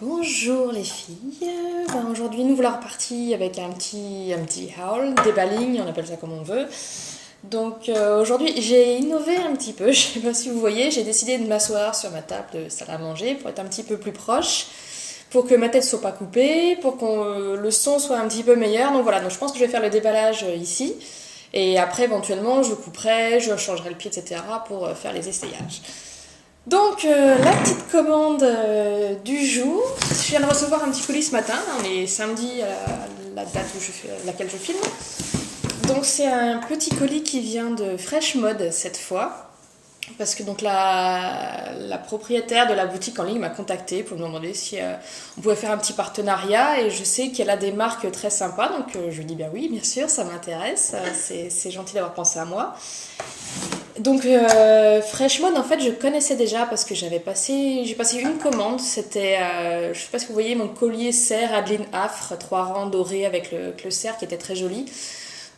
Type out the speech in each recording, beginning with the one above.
Bonjour les filles, aujourd'hui nous voilà repartis avec un petit haul, déballing, on appelle ça comme on veut. Donc aujourd'hui j'ai innové un petit peu, je sais pas si vous voyez, j'ai décidé de m'asseoir sur ma table de salle à manger pour être un petit peu plus proche, pour que ma tête soit pas coupée, pour que le son soit un petit peu meilleur. Donc voilà, donc je pense que je vais faire le déballage ici, et après éventuellement je couperai, je changerai le pied, etc. pour faire les essayages. Donc la petite commande du jour, je viens de recevoir un petit colis ce matin, on est samedi à la date à laquelle je filme. Donc c'est un petit colis qui vient de Fresh Mode cette fois, parce que donc la propriétaire de la boutique en ligne m'a contactée pour me demander si on pouvait faire un petit partenariat, et je sais qu'elle a des marques très sympas, donc je lui dis bien oui, bien sûr, ça m'intéresse, c'est gentil d'avoir pensé à moi. Donc Fresh Mode, en fait je connaissais déjà parce que j'ai passé une commande, c'était, je sais pas si vous voyez, mon collier cerf Adeline Affre, 3 rangs dorés avec le cerf qui était très joli.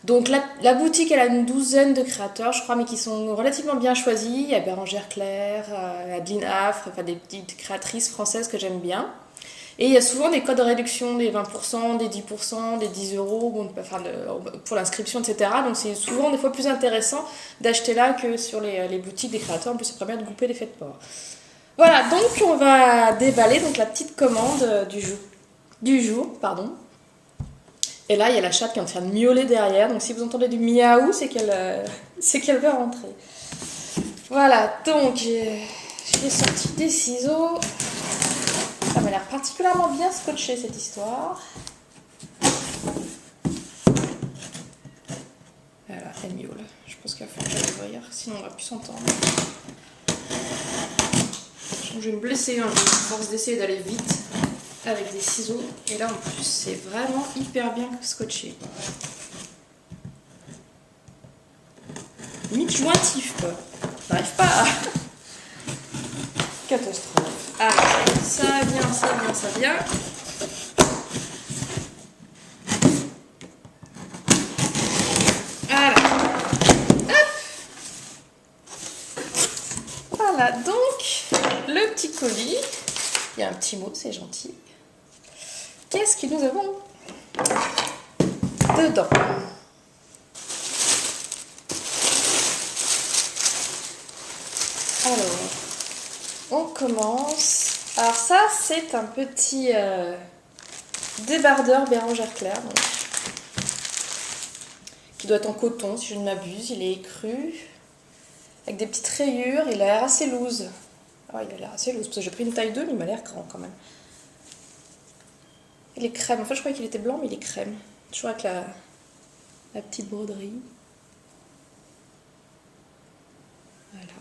Donc la boutique, elle a une douzaine de créateurs je crois, mais qui sont relativement bien choisis. Il y a Bérangère Claire, Adeline Affre, enfin des petites créatrices françaises que j'aime bien. Et il y a souvent des codes de réduction, des 20%, des 10%, des 10 euros pour l'inscription, etc. Donc c'est souvent des fois plus intéressant d'acheter là que sur les boutiques des créateurs. En plus, c'est très bien de couper les fêtes de port. Voilà, donc on va déballer donc la petite commande du jour. Et là, il y a la chatte qui est en train de miauler derrière. Donc si vous entendez du miaou, c'est qu'elle veut rentrer. Voilà, donc j'ai sorti des ciseaux. Ça m'a l'air particulièrement bien scotché cette histoire. Voilà, elle miaule. Je pense qu'il va falloir que j'aille ouvrir, sinon on va plus s'entendre. Je vais me blesser à force d'essayer d'aller vite avec des ciseaux. Et là en plus, c'est vraiment hyper bien scotché. Limite jointif quoi. J'arrive pas à... Catastrophe. Ah, ça vient. Voilà. Hop. Voilà, donc, le petit colis. Il y a un petit mot, c'est gentil. Qu'est-ce que nous avons dedans? Alors, on commence. Alors ça, c'est un petit débardeur Bérangère Claire, donc, qui doit être en coton, si je ne m'abuse. Il est écru, avec des petites rayures. Il a l'air assez loose. Ah, il a l'air assez loose, parce que j'ai pris une taille 2, mais il m'a l'air grand quand même. Il est crème. En fait, je croyais qu'il était blanc, mais il est crème. Toujours avec la petite broderie. Voilà.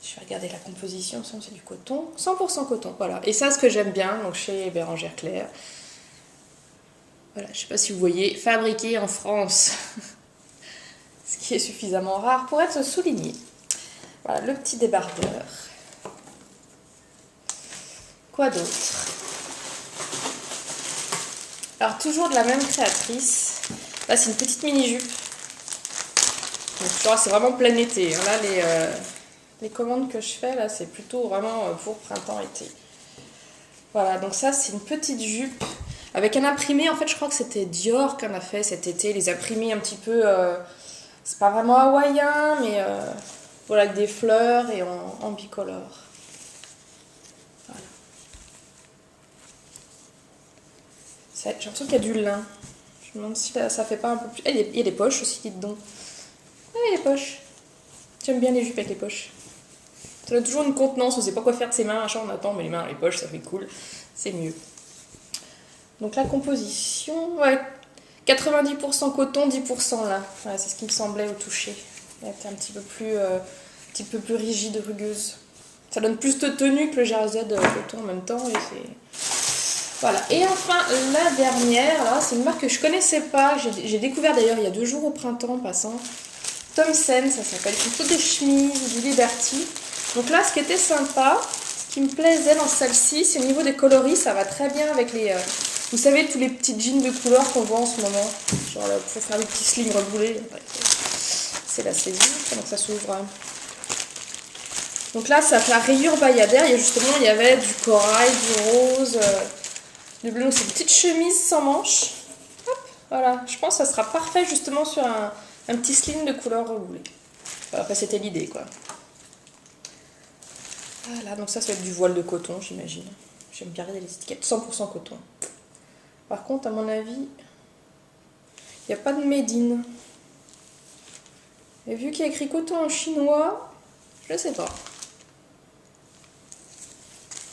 Je vais regarder la composition, c'est du coton, 100% coton, voilà. Et ça, ce que j'aime bien, donc chez Bérangère Claire, voilà, je sais pas si vous voyez, fabriqué en France, ce qui est suffisamment rare pour être souligné. Voilà, le petit débardeur. Quoi d'autre? Alors, toujours de la même créatrice. Là, c'est une petite mini-jupe. Donc, tu vois, c'est vraiment plein été. Là, les commandes que je fais, là, c'est plutôt vraiment pour printemps-été. Voilà, donc ça, c'est une petite jupe avec un imprimé. En fait, je crois que c'était Dior qu'on a fait cet été. Les imprimés un petit peu... c'est pas vraiment hawaïen, mais voilà, avec des fleurs et en bicolore. Voilà. J'ai l'impression qu'il y a du lin. Je me demande si ça fait pas un peu plus... Il y a des poches aussi, dites donc. Ah, il y a des poches. J'aime bien les jupes avec les poches. Ça donne toujours une contenance, on sait pas quoi faire de ses mains, machin, on attend, mais les mains dans les poches, ça fait cool, c'est mieux. Donc la composition, ouais, 90% coton, 10% lin. Ouais, c'est ce qui me semblait au toucher. Elle était un petit peu plus rigide, rugueuse. Ça donne plus de tenue que le Jersey de coton en même temps, et c'est... Voilà. Et enfin, la dernière, là, c'est une marque que je connaissais pas, j'ai découvert d'ailleurs il y a 2 jours au printemps en passant. Thomson, ça s'appelle, c'est plutôt des chemises, du Liberty. Donc là, ce qui était sympa, ce qui me plaisait dans celle-ci, c'est au niveau des coloris, ça va très bien avec les... vous savez, tous les petits jeans de couleur qu'on voit en ce moment. Genre là, pour faire des petits slims reboulés. C'est la saison, donc ça s'ouvre Donc là, ça fait la rayure bayadère. Et justement, il y avait du corail, du rose, du bleu. Donc c'est une petite chemise sans manches. Hop, voilà. Je pense que ça sera parfait justement sur un petit sling de couleur roulée. Enfin, c'était l'idée, quoi. Voilà, donc ça va être du voile de coton, j'imagine. J'aime bien regarder les étiquettes. 100% coton. Par contre, à mon avis, il n'y a pas de made in. Et vu qu'il y a écrit coton en chinois, je sais pas.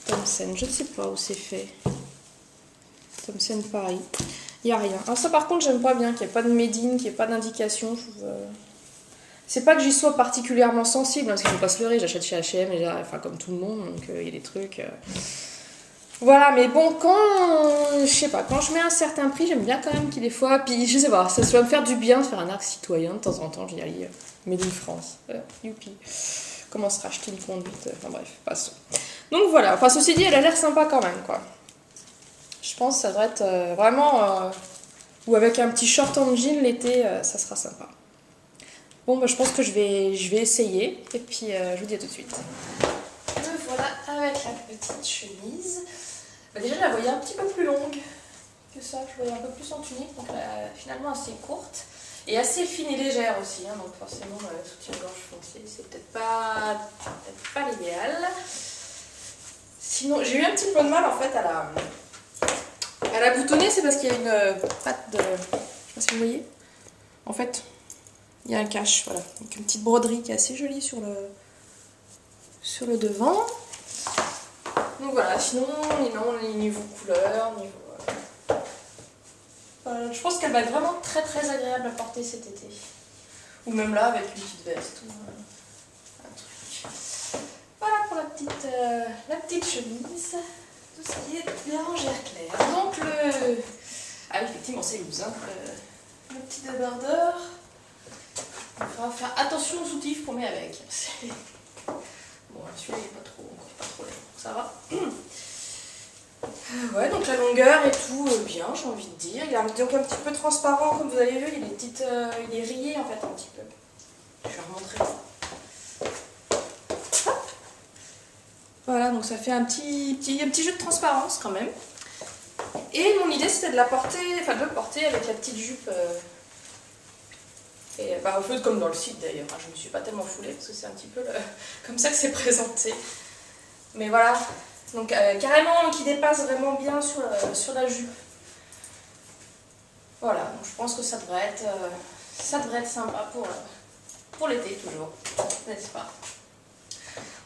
Thomson, je ne sais pas où c'est fait. Thomson Paris. Il n'y a rien. Alors ça par contre j'aime pas bien qu'il n'y ait pas de made in, qu'il n'y ait pas d'indication. C'est pas que j'y sois particulièrement sensible, parce qu'il ne faut pas se leurrer, j'achète chez H&M, enfin comme tout le monde, donc il y a des trucs... Voilà, mais bon, je sais pas, quand je mets un certain prix, j'aime bien quand même qu'il des fois, puis je sais pas, ça va me faire du bien de faire un arc citoyen de temps en temps, je dis allez, Made in France, youpi, comment se racheter une conduite, enfin bref, passons. Donc voilà, enfin ceci dit, elle a l'air sympa quand même, quoi. Je pense que ça devrait être vraiment, ou avec un petit short en jean l'été, ça sera sympa. Bon, bah, je pense que je vais essayer, et puis je vous dis à tout de suite. Me voilà avec la petite chemise. Bah déjà, je la voyais un petit peu plus longue que ça. Je voyais un peu plus en tunique, donc finalement assez courte. Et assez fine et légère aussi, hein, donc forcément, le soutien-gorge foncé, c'est peut-être pas l'idéal. Sinon, j'ai eu un petit peu de mal en fait à la boutonner, c'est parce qu'il y a une patte de... Je sais pas si vous voyez. En fait, il y a un cache, voilà. Donc une petite broderie qui est assez jolie sur le devant. Donc voilà, sinon, niveau couleur, je pense qu'elle va être vraiment très très agréable à porter cet été. Ou même là, avec une petite veste ou un truc. Voilà pour la petite chemise. Tout ce qui est bérangère claire. Donc ah oui, effectivement, c'est loose, hein. Le petit débardeur. Il faudra faire attention aux soutifs qu'on met avec. Bon, celui-là, il n'est pas trop laid, ça va. Ouais, donc la longueur et tout, bien, j'ai envie de dire. Il est donc un petit peu transparent, comme vous avez vu, il est rayé en fait un petit peu. Je vais remontrer. Hop. Voilà, donc ça fait un petit jeu de transparence quand même. Et mon idée c'était de le porter avec la petite jupe. Et un peu comme dans le site d'ailleurs, je ne me suis pas tellement foulée parce que c'est un petit peu comme ça que c'est présenté. Mais voilà, donc carrément qui dépasse vraiment bien sur la jupe. Voilà, donc je pense que ça devrait être sympa pour l'été toujours, n'est-ce pas?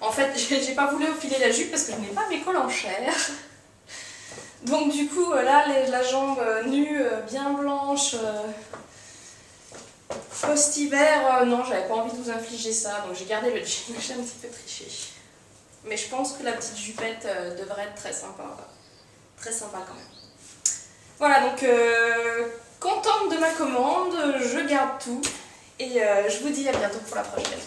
En fait, j'ai pas voulu enfiler la jupe parce que je n'ai pas mes cols en chair. Donc du coup, là, la jambe nue, bien blanche... Post-hiver, non, j'avais pas envie de vous infliger ça, donc j'ai gardé le jean, j'ai un petit peu triché. Mais je pense que la petite jupette devrait être très sympa quand même. Voilà, donc contente de ma commande, je garde tout et je vous dis à bientôt pour la prochaine.